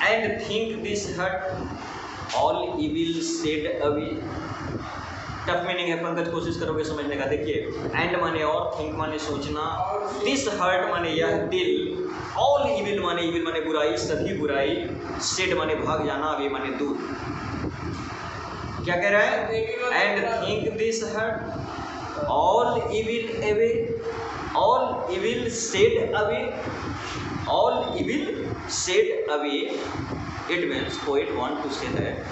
And think this heart all evil shed away. Tough meaning है, पंकज कोशिश करोगे समझने का। देखिए, एंड माने और, थिंक माने सोचना, दिस हर्ट माने यह दिल, ऑल इविल माने बुराई, सभी बुराई, सेड माने भाग जाना, अवे माने दूर। क्या कह रहा है? And think this heart all evil away, all evil shed away, all evil shed away. It means poet want to say that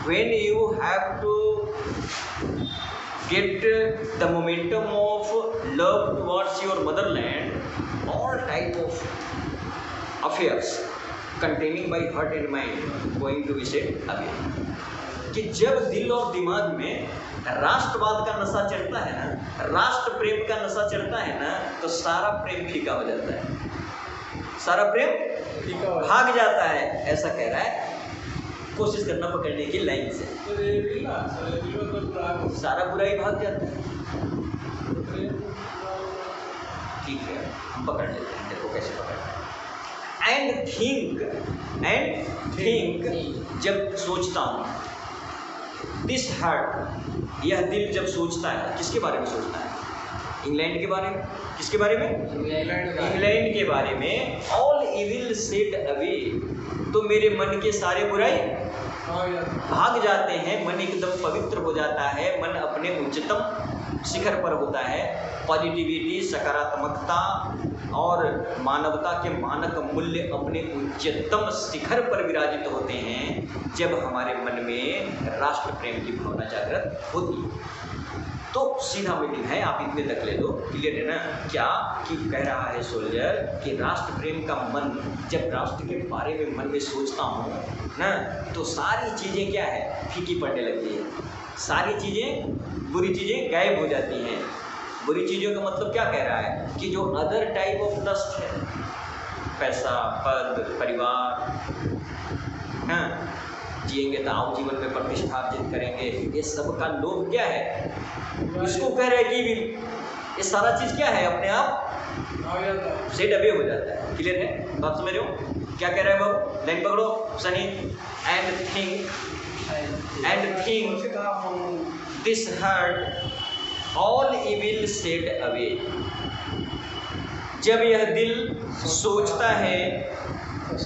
when you have to get the momentum of love towards your motherland, all type of affairs containing by heart and mind going to be set away। कि जब दिल और दिमाग में राष्ट्रवाद का नशा चढ़ता है ना, राष्ट्र प्रेम का नशा चढ़ता है ना, तो सारा प्रेम फीका हो जाता है, सारा प्रेम भाग जाता है, ऐसा कह रहा है। कोशिश करना पकड़ने की लाइन से, सारा बुराई भाग जाता है। ठीक है, हम पकड़ लेते हैं, देखो कैसे पकड़ना है। एंड थिंक जब सोचता हूँ, दिस हार्ट यह दिल जब सोचता है, किसके बारे में सोचता है? इंग्लैंड के बारे में। किसके बारे में? इंग्लैंड के बारे में। ऑल इविल सेड अवे, तो मेरे मन के सारे बुराई भाग जाते हैं, मन एकदम पवित्र हो जाता है, मन अपने उच्चतम शिखर पर होता है। पॉजिटिविटी, सकारात्मकता और मानवता के मानक मूल्य अपने उच्चतम शिखर पर विराजित होते हैं जब हमारे मन में राष्ट्र प्रेम की भावना जागृत होती है। तो सीधा मीनिंग है, आप इतने तक ले लो, क्लियर है ना? क्या कि कह रहा है सोल्जर कि राष्ट्र प्रेम का मन, जब राष्ट्र के बारे में मन में सोचता हूँ ना, तो सारी चीज़ें क्या है, फीकी पड़ने लगती है, सारी चीज़ें, बुरी चीज़ें गायब हो जाती हैं। बुरी चीज़ों का मतलब क्या कह रहा है कि जो अदर टाइप ऑफ लस्ट है, पैसा, पद, परिवार, हाँ, जिएंगे तो आओ जीवन में प्रतिष्ठा अर्जित करेंगे, ये सब का लोभ क्या है, इसको कह रहे हैं कि ये सारा चीज क्या है, अपने आप से डबे हो जाता है। क्लियर है? बात समझ रहे हो? क्या कह रहा है बाबू? लाइन पकड़ो Sunny. And think this heart all evil shed away, जब यह दिल सोचता है तो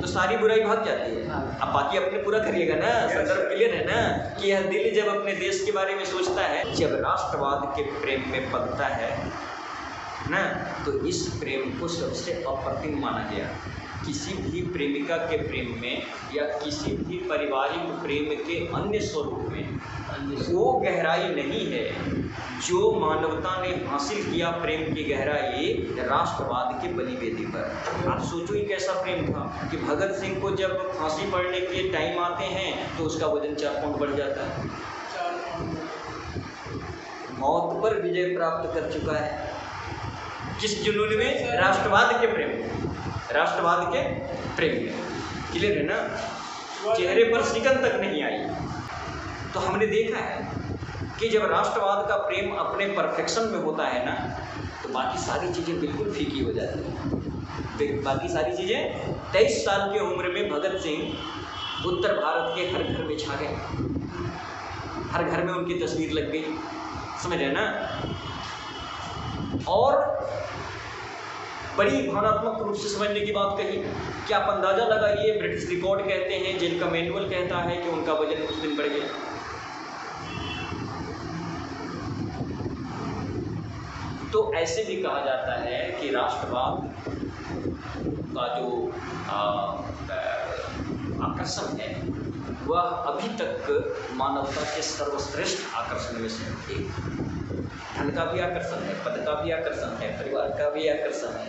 सारी बुराई भाग जाती है। अब बाकी अपने पूरा करिएगा ना, संदर्भ क्लियर है ना? कि यह दिल जब अपने देश के बारे में सोचता है, जब राष्ट्रवाद के प्रेम में पड़ता है ना, तो इस प्रेम को सबसे अप्रतिम माना गया। किसी भी प्रेमिका के प्रेम में या किसी भी पारिवारिक प्रेम के अन्य स्वरूप में वो गहराई नहीं है जो मानवता ने हासिल किया, प्रेम की गहराई राष्ट्रवाद के बलि वेदी पर। आप सोचो ये कैसा प्रेम था कि भगत सिंह को जब फांसी पड़ने के टाइम आते हैं तो उसका वजन 4 पाउंड बढ़ जाता है, मौत पर विजय प्राप्त कर चुका है। किस जुनून में? राष्ट्रवाद के प्रेम में, राष्ट्रवाद के प्रेम में। क्लियर है ना? चेहरे पर सिकन तक नहीं आई। तो हमने देखा है कि जब राष्ट्रवाद का प्रेम अपने परफेक्शन में होता है ना, तो बाकी सारी चीज़ें बिल्कुल फीकी हो जाती हैं। बाकी सारी चीज़ें, 23 साल की उम्र में भगत सिंह उत्तर भारत के हर घर में छा गए, हर घर में उनकी तस्वीर लग गई, समझ रहे ना? और बड़ी भावनात्मक रूप से समझने की बात कही कि आप अंदाज़ा लगाइए, ब्रिटिश रिकॉर्ड कहते हैं, जिनका मैनुअल कहता है कि उनका वजन कुछ दिन बढ़ गया। तो ऐसे भी कहा जाता है कि राष्ट्रवाद का जो आकर्षण है वह अभी तक मानवता के सर्वश्रेष्ठ आकर्षण में से एक। धन का भी आकर्षण है, पद का भी आकर्षण है, परिवार का भी आकर्षण है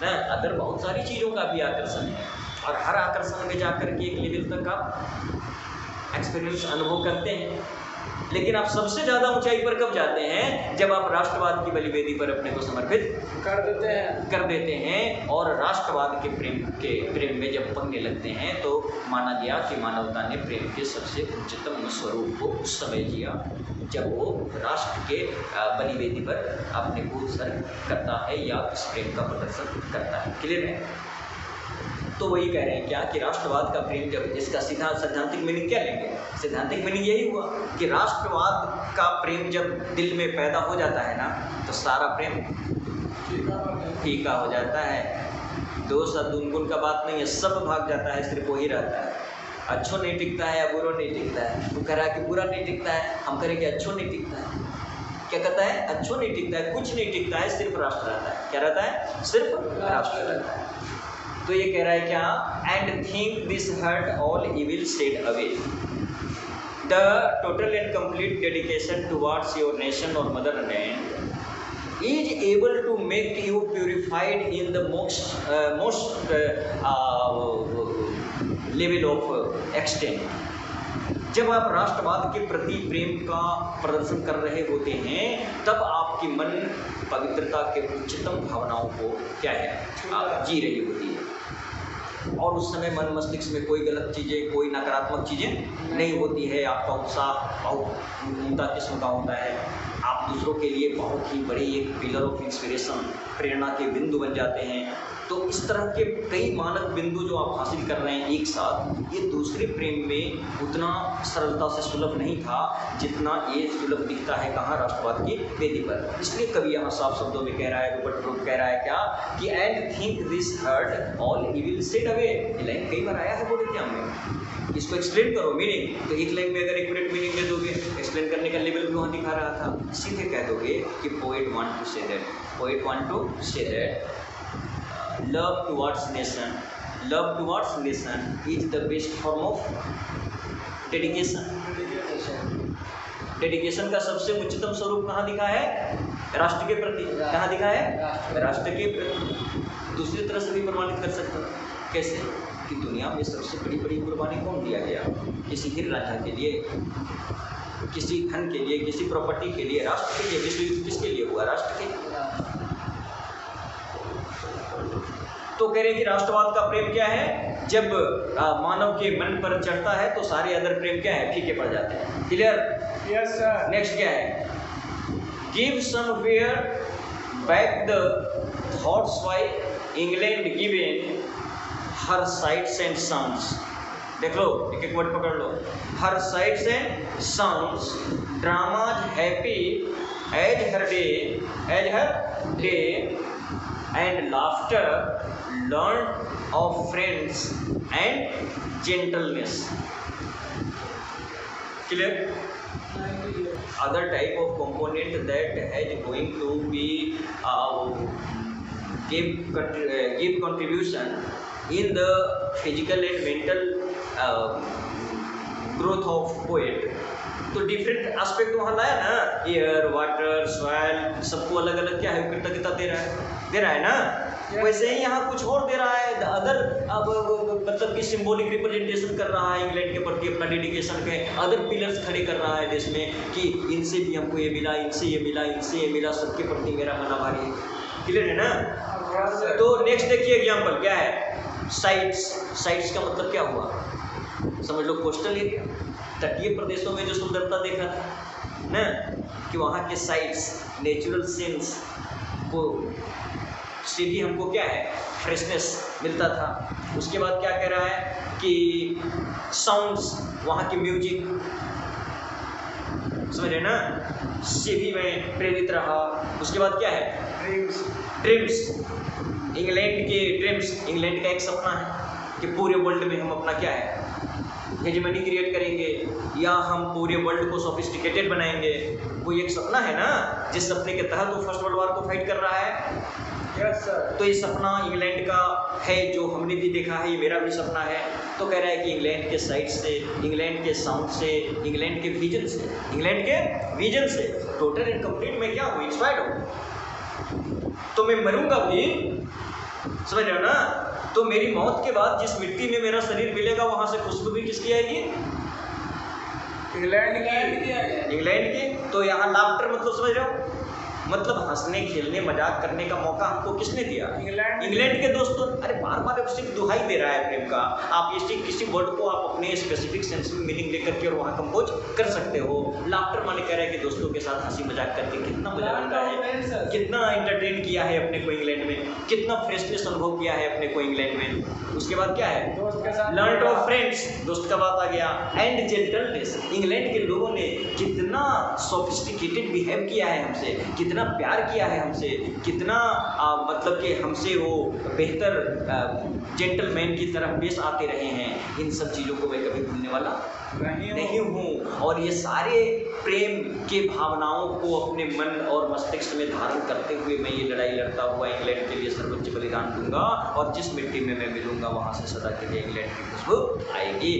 ना, अदर बहुत सारी चीज़ों का भी आकर्षण है। और हर आकर्षण में जाकर के एक लेवल तक आप एक्सपीरियंस अनुभव करते हैं, लेकिन आप सबसे ज़्यादा ऊंचाई पर कब जाते हैं? जब आप राष्ट्रवाद की बलिवेदी पर अपने को समर्पित कर देते हैं और राष्ट्रवाद के प्रेम में जब पड़ने लगते हैं, तो माना गया कि मानवता ने प्रेम के सबसे उच्चतम स्वरूप को उस समय जिया जब वो राष्ट्र के बलिवेदी पर अपने को उत्सर्ग करता है या इस प्रेम का प्रदर्शन करता है। क्लियर है? तो वही कह रहे हैं क्या कि राष्ट्रवाद का प्रेम, जब इसका सीधा सैद्धांतिक मीनिंग क्या लेंगे, सैद्धांतिक मीनिंग यही हुआ कि राष्ट्रवाद का प्रेम जब दिल में पैदा हो जाता है ना तो सारा प्रेम फीका हो जाता है। दो सदुनगुन का बात नहीं है, सब भाग जाता है, सिर्फ वही रहता है। अच्छो नहीं टिकता है या बुरा नहीं टिकता है, वो कह रहा है कि बुरा नहीं टिकता है, हम कह रहे कि अच्छो नहीं टिकता है। क्या कहता है? अच्छो नहीं टिकता है, कुछ नहीं टिकता है, सिर्फ राष्ट्र रहता है। क्या रहता है? सिर्फ राष्ट्र रहता है। तो ये कह रहा है क्या? And think this heart all evil shed away, the total and complete dedication towards your nation और motherland is able to make you purified in the most level of extent। जब आप राष्ट्रवाद के प्रति प्रेम का प्रदर्शन कर रहे होते हैं तब आपकी मन पवित्रता के उच्चतम भावनाओं को क्या है, आप जी रही होती है, और उस समय मन मस्तिष्क में कोई गलत चीज़ें, कोई नकारात्मक चीज़ें नहीं होती है। आपका उत्साह बहुत उम्दा किस्म का होता है, आप दूसरों के लिए बहुत ही बड़े एक पिलर ऑफ इंस्पिरेशन, प्रेरणा के बिंदु बन जाते हैं। तो इस तरह के कई मानक बिंदु जो आप हासिल कर रहे हैं एक साथ, ये दूसरे प्रेम में उतना सरलता से सुलभ नहीं था जितना ये सुलभ दिखता है कहाँ, राष्ट्रवाद की वेदी पर। इसलिए कवि यहाँ साफ शब्दों में कह रहा है, रूपर्ट ब्रूक कह रहा है क्या कि and think this heart all evil shed away. ये लाइन कई बार आया है बोले क्या में, इसको एक्सप्लेन करो मीनिंग। तो एक लाइन में अगर 1 मिनट मीनिंग दे दोगे, एक्सप्लेन करने का लेवल भी वहाँ दिखा रहा था। सीधे कह दोगे कि poet want to say that, poet want to say that love towards nation is the best form of dedication। Dedication का सबसे उच्चतम स्वरूप कहाँ दिखा है? राष्ट्र के प्रति। कहाँ दिखा है? राष्ट्र के प्रति। दूसरी तरह से भी प्रमाणित कर सकते हो। कैसे? कि दुनिया में सबसे बड़ी कुर्बानी कौन दिया गया? किसी हीर राजा के लिए, किसी धन के लिए, किसी प्रॉपर्टी के लिए, राष्ट्र के लिए। विश्व युद्ध किसके लिए हुआ? राष्ट्र के लिए। तो कह रहे हैं कि राष्ट्रवाद का प्रेम क्या है? जब मानव के मन पर चढ़ता है तो सारे अदर प्रेम क्या है? फीके पड़ जाते हैं। क्लियर? Yes sir. नेक्स्ट क्या है? Give somewhere back the thoughts why England given her sights and sounds. देख लो, एक वर्ड पकड़ लो। Her sights and sounds, dramas happy as her day and laughter learned of friends and gentleness। Clear? Other type of component that is going to be give contribution in the physical and mental growth of poet। तो different aspect वहाँ लाया ना, air, water, soil, सबको अलग अलग क्या है कृतज्ञता दे रहा है ना। वैसे ही यहाँ कुछ और दे रहा है अदर, अब मतलब कि सिंबॉलिक रिप्रेजेंटेशन कर रहा है इंग्लैंड के प्रति अपना डेडिकेशन के। अदर पिलर्स खड़े कर रहा है देश में कि इनसे भी हमको ये मिला, इनसे ये मिला, इनसे ये मिला, सबके प्रति मेरा मन आभारी है। क्लियर है ना? तो नेक्स्ट देखिए एग्जाम्पल क्या है? साइट्स। साइट्स का मतलब क्या हुआ? समझ लो कोस्टल एरिया, तटीय प्रदेशों में जो सुंदरता देखा था ना, कि वहाँ के साइट्स, नेचुरल सीन्स को से भी हमको क्या है? फ्रेशनेस मिलता था। उसके बाद क्या कह रहा है कि साउंड्स, वहाँ की म्यूजिक, समझ रहे ना, से भी मैं प्रेरित रहा। उसके बाद क्या है? ड्रीम्स, इंग्लैंड के ड्रीम्स। इंग्लैंड का एक सपना है कि पूरे वर्ल्ड में हम अपना क्या है? हेजेमनी क्रिएट करेंगे, या हम पूरे वर्ल्ड को सोफिस्टिकेटेड बनाएंगे। वो एक सपना है ना, जिस सपने के तहत वो फर्स्ट वर्ल्ड वॉर को फाइट कर रहा है। Yes sir. तो ये सपना इंग्लैंड का है, जो हमने भी देखा है, ये मेरा भी सपना है। तो कह रहा है कि इंग्लैंड के साइट से, इंग्लैंड के साउंड से, इंग्लैंड के विजन से टोटल एंड कंप्लीट मैं क्या हूँ? इंस्पायर्ड हूँ। तो मैं मरूंगा भी, समझ रहे हो ना? तो मेरी मौत के बाद जिस मिट्टी में मेरा शरीर मिलेगा वहां से खुशबू भी किसकी आएगी? इंग्लैंड की। तो यहाँ लाफ्टर मतलब समझ रहे हो? मतलब हंसने खेलने मजाक करने का मौका हमको किसने दिया? इंग्लैंड के दोस्तों। अरे बार बार अब सिर्फ दुहाई दे रहा है प्रेम का। आप इसी किसी वर्ड को आप अपने स्पेसिफिक सेंस में मीनिंग लेकर के और वहाँ कंपोज कर सकते हो। लाफ्टर माने कह रहा है कि दोस्तों के साथ हंसी मजाक करके कितना मजा आता है, कितना एंटरटेन किया है अपने को इंग्लैंड में, कितना फ्रेशनेस अनुभव किया है अपने को इंग्लैंड में। उसके बाद क्या है? लर्न ऑफ फ्रेंड्स, दोस्त का बात आ गया। एंड जेंटलनेस, इंग्लैंड के लोगों ने कितना सोफिस्टिकेटेड बिहेव किया है हमसे, कितना प्यार किया है हमसे, कितना मतलब कि हमसे वो बेहतर जेंटलमैन की तरह पेश आते रहे हैं। इन सब चीज़ों को मैं कभी भूलने वाला नहीं हूँ। और ये सारे प्रेम के भावनाओं को अपने मन और मस्तिष्क में धारण करते हुए मैं ये लड़ाई लड़ता हुआ इंग्लैंड के लिए सर्वोच्च बलिदान दूंगा। और जिस मिट्टी में मैं मिलूंगा वहाँ से सदा के लिए इंग्लैंड की खुशबू आएगी।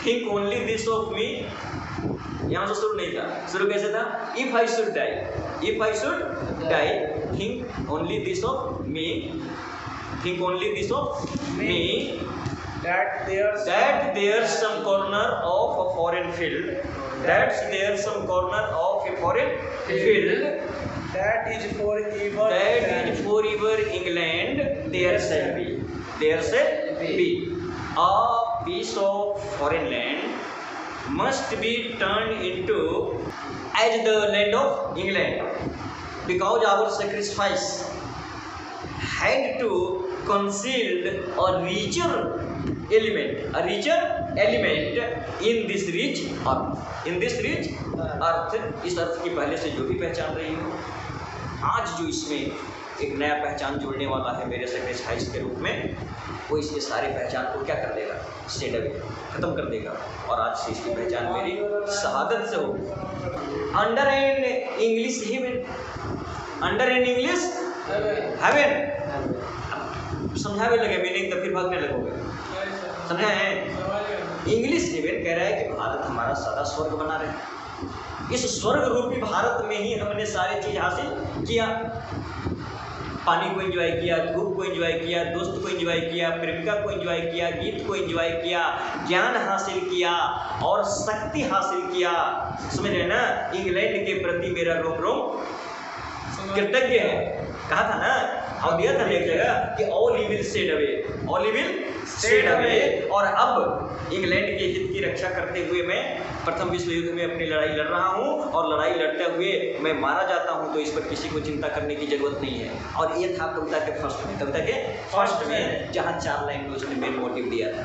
Think only this of me, यहाँ से शुरू नहीं था। शुरू कैसे था? If I should die, if I should die, think only this of me, think only this of me, that there's some corner of a foreign field, that there's some corner of a foreign field, that is forever England, there shall be a piece of foreign land must be turned into as the land of England, because our sacrifice had to concealed a richer element in this rich earth, in this rich earth, इस अर्थ की पहले से जो भी पहचान रही हो, आज जो इसमें एक नया पहचान जोड़ने वाला है मेरे सेक्रीफाइस के रूप में, वो इसके सारे पहचान को क्या कर देगा? स्टेड अवे, खत्म कर देगा। और आज से इसकी पहचान मेरी शहादत से होगी। Under an English heaven, under an English heaven, समझावे लगे मीनिंग तो फिर भागने लगोगे, समझा है? इंग्लिश हेवन कह रहा है कि भारत हमारा सारा स्वर्ग बना रहे। इस स्वर्ग रूपी भारत में ही हमने सारी चीज हासिल किया। पानी को एंजॉय किया, धूप को एंजॉय किया, दोस्त को एंजॉय किया, प्रेमिका को एंजॉय किया, गीत को एंजॉय किया, ज्ञान हासिल किया और शक्ति हासिल किया। समझ रहे ना? इंग्लैंड के प्रति मेरा रोम रोम कृतज्ञ है। कहा था ना, और दिया था एक जगह कि all he will stayed away, all he will stayed away. और अब इंग्लैंड के हित की रक्षा करते हुए मैं प्रथम विश्व युद्ध में अपनी लड़ाई लड़ रहा हूँ, और लड़ाई लड़ते हुए मैं मारा जाता हूँ तो इस पर किसी को चिंता करने की जरूरत नहीं है। और ये था कविता के फर्स्ट में जहाँ 4 लाइन में उसने मेन मोटिव दिया था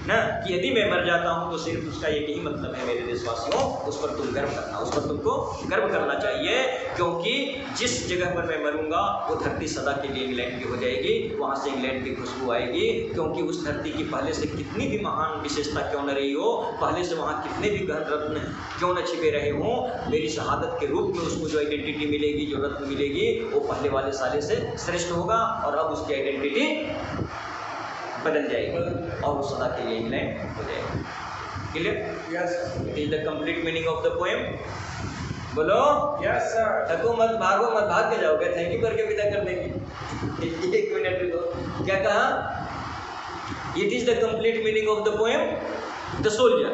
ना, कि यदि मैं मर जाता हूँ तो सिर्फ उसका एक ही मतलब है मेरे देशवासियों, उस पर तुम गर्व करना, उस पर तुमको गर्व करना चाहिए, क्योंकि जिस जगह पर मैं मरूंगा वो धरती सदा के लिए इंग्लैंड की हो जाएगी, वहाँ से इंग्लैंड की खुशबू आएगी। क्योंकि उस धरती की पहले से कितनी भी महान विशेषता क्यों न रही हो, पहले से वहाँ कितने भी गहन रत्न क्यों न छिपे रहे हों, मेरी शहादत के रूप में उसको जो आइडेंटिटी मिलेगी, जो रत्न मिलेगी, वो पहले वाले साले से श्रेष्ठ होगा। और अब उसकी आइडेंटिटी बदल जाएगी और वो सदा के लिए इंग्लैंड हो जाएगा। Clear? Yes. It is the complete meaning of the poem. बोलो यस सर। थको मत, भागो मत, भाग के जाओगे, थैंक यू करके विदा कर देंगे। 1 मिनट रुको, क्या कहा? It is the complete meaning of the poem the soldier.